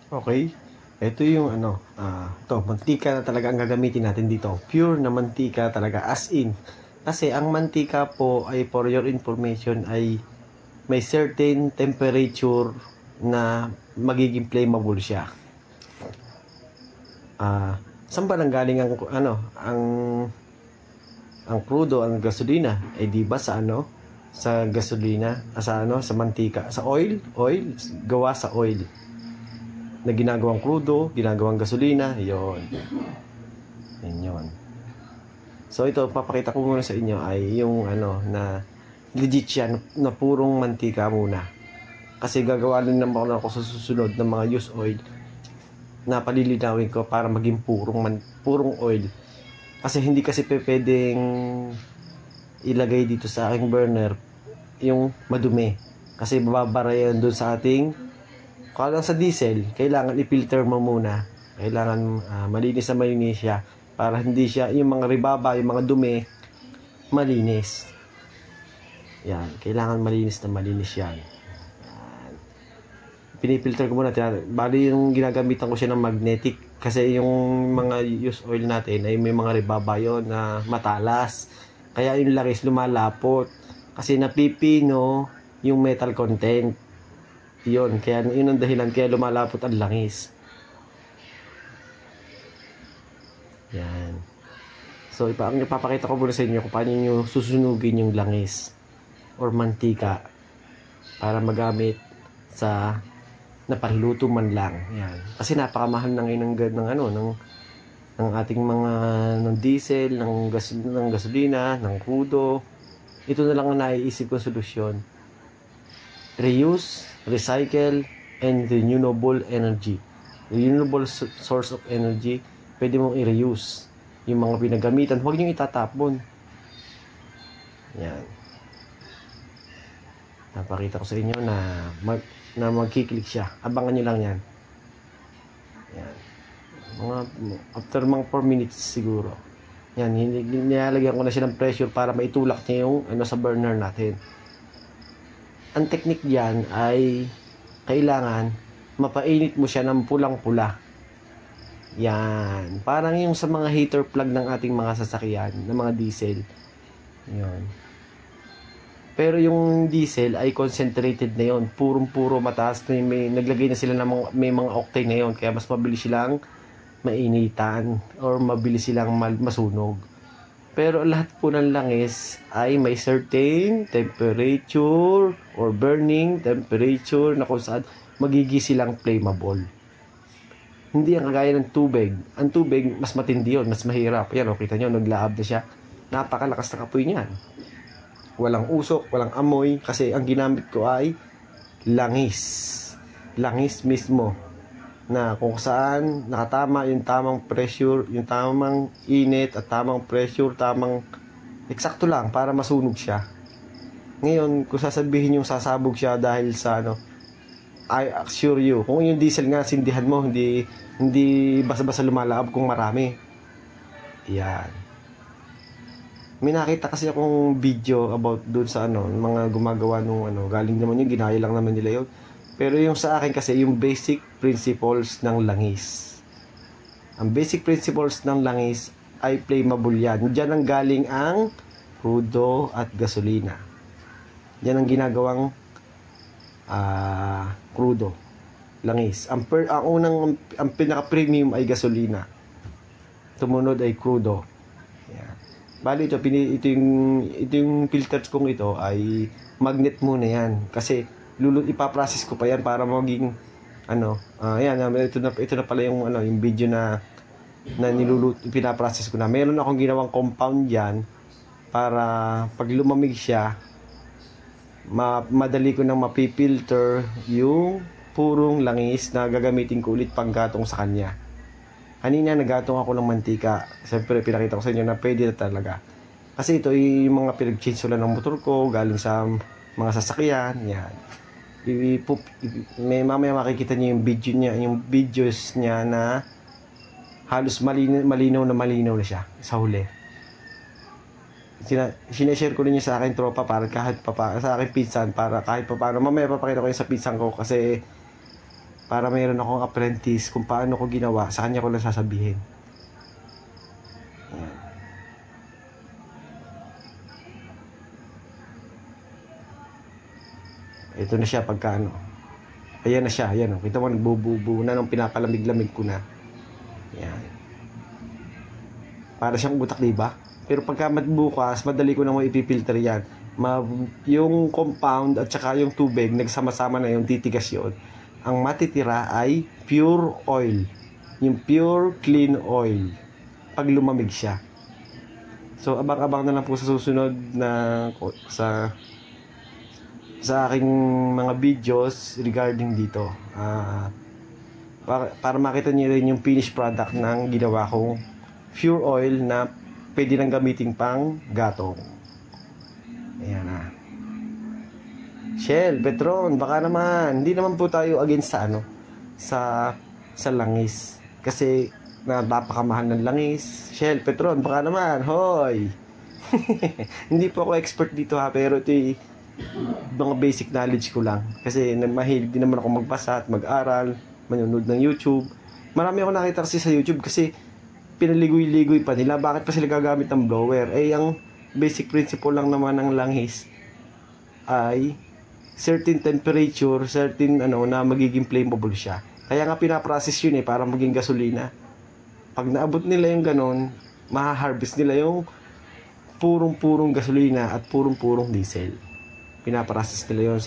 Okay. Ito yung to mantika na talaga ang gagamitin natin dito. Pure na mantika talaga, as in. Kasi ang mantika po ay, for your information, ay may certain temperature na magiging flammable siya. Saan ba nanggaling ang crudo, ang gasolina? Di ba sa gasolina, sa mantika, sa oil, gawa sa oil na ginagawang crudo, ginagawang gasolina, yon. Yon. So ito, papakita ko muna sa inyo ay yung na legit siya, na purong mantika muna. Kasi gagawa din naman ako sa susunod ng mga used oil na palilinawin ko para maging purong oil. Kasi hindi kasi pwedeng ilagay dito sa aking burner yung madumi. Kasi babara yan doon sa ating, kung sa diesel, kailangan i-filter mo muna. Kailangan malinis na malinis siya para hindi siya, yung mga ribaba, yung mga dumi, malinis. Yan, kailangan malinis na malinis yan. Yan. Pinifilter ko muna. Bali yung ginagamitan ko siya ng magnetic. Kasi yung mga used oil natin ay may mga ribaba yun na matalas. Kaya yung langis lumalapot. Kasi napipino yung metal content. Yun, kaya yun ang dahilan kaya lumalapot ang langis. Yan. So, ang ipapakita ko muna sa inyo kung paano nyo susunugin yung langis or mantika para magamit sa napanluto man lang. Yan. Kasi napakamahal na ngayon ng ating mga ng diesel, ng gasolina, ng crudo. Ito na lang ang naiisip kong solusyon. Reuse, recycle, and renewable energy. Renewable source of energy, pwede mong i-reuse yung mga pinagamitan. Huwag nyo itatapon. Yan. Napakita ko sa inyo na magkiklik siya. Abangan nyo lang yan. Yan. After mga 4 minutes siguro. Yan. Nilalagyan ko na siya ng pressure para maitulak niya yung sa burner natin. Ang technique diyan ay kailangan mapainit mo siya ng pulang-pula. Yan. Parang yung sa mga heater plug ng ating mga sasakyan, ng mga diesel. Yan. Pero yung diesel ay concentrated na yon, purong-puro mataas na naglagay na sila ng may mga octane na yon, kaya mas mabilis silang mainitan or mabilis silang masunog. Pero lahat po ng langis ay may certain temperature or burning temperature na kung saan magiging silang flammable. Hindi ang kagaya ng tubig. Ang tubig, mas matindi yun, mas mahirap. Yan, kita nyo, naglaab na siya. Napakalakas na kapoy niyan. Walang usok, walang amoy, kasi ang ginamit ko ay langis. Langis mismo. Na kung saan nakatama yung tamang pressure, yung tamang init at tamang pressure, tamang eksakto lang para masunog siya. Ngayon, kung sasabihin yung sasabog siya dahil sa I assure you, kung yung diesel nga sindihan mo, hindi basta-basta lumalaab kung marami. Yan. May nakita kasi akong video about doon sa mga gumagawa nung galing naman yun, ginaya lang naman nila yun. Pero yung sa akin kasi, yung basic principles ng langis. Ang basic principles ng langis ay flammable yan. Diyan ang galing ang crudo at gasolina. Diyan ang ginagawang crudo, langis. Ang pinaka-premium ay gasolina. Tumunod ay crudo. Yan. Bali ito yung filters kong ito ay magnet muna yan. Kasi ipaprocess ko pa yan para maging ito na pala yung yung video na pinaprocess ko na. Meron akong ginawang compound yan para pag lumamig siya, madali ko nang mapipilter yung purong langis na gagamitin ko ulit panggatong sa kanya. Kanina nagatong ako ng mantika. Siyempre pinakita ko sa inyo na pwede na talaga. Kasi ito yung mga pinag-change ng motor ko galing sa mga sasakyan. Yan. Mamaya makikita niyo yung videos niya na halos malinaw na siya sa huli. Sineshare ko rin niya sa akin tropa para kahit sa akin pinsan, para kahit paano mamaya papakita ko yung sa pinsan ko kasi para mayroon akong apprentice kung paano ko ginawa, sa kanya ko lang sasabihin. Ayan. Ito na siya pagka ano. Ayan na siya, ayan. Kita mo, nagbububo na nung pinapalamig-lamig ko na. Ayan. Para siyang utak, diba? Pero pagka bukas, madali ko na mo ipipilter yan. Yung compound at saka yung tubig, nagsama-sama na yung titigas yun. Ang matitira ay pure oil. Yung pure clean oil. Pag lumamig siya. So, abang-abang na lang po sa susunod na sa aking mga videos regarding dito. Para makita niyo rin yung finished product ng ginawa kong pure oil na pwede nang gamitin pang gatong. Ayan na. Shell, Petron, baka naman. Hindi naman po tayo against sa ano, sa langis. Kasi napakamahal ng langis. Shell, Petron, baka naman. Hoy! Hindi po ako expert dito ha, pero ito yung mga basic knowledge ko lang. Kasi mahilig din naman ako magbasa at mag-aral, manonood ng YouTube. Marami ako nakita kasi sa YouTube kasi pinaligoy-ligoy pa nila. Bakit pa sila gagamit ng blower? Ang basic principle lang naman ng langis ay certain temperature, certain na magiging flammable siya. Kaya nga pinaprocess yun para maging gasolina. Pag naabot nila yung ganon, maha-harvest nila yung purong-purong gasolina at purong-purong diesel. Pinaprocess nila yun.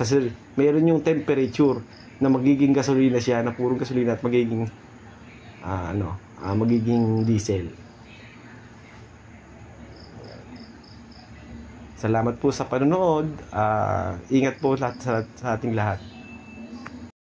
Mayroon yung temperature na magiging gasolina siya, na purong gasolina at magiging magiging diesel. Salamat po sa panonood. Ingat po sa ating lahat.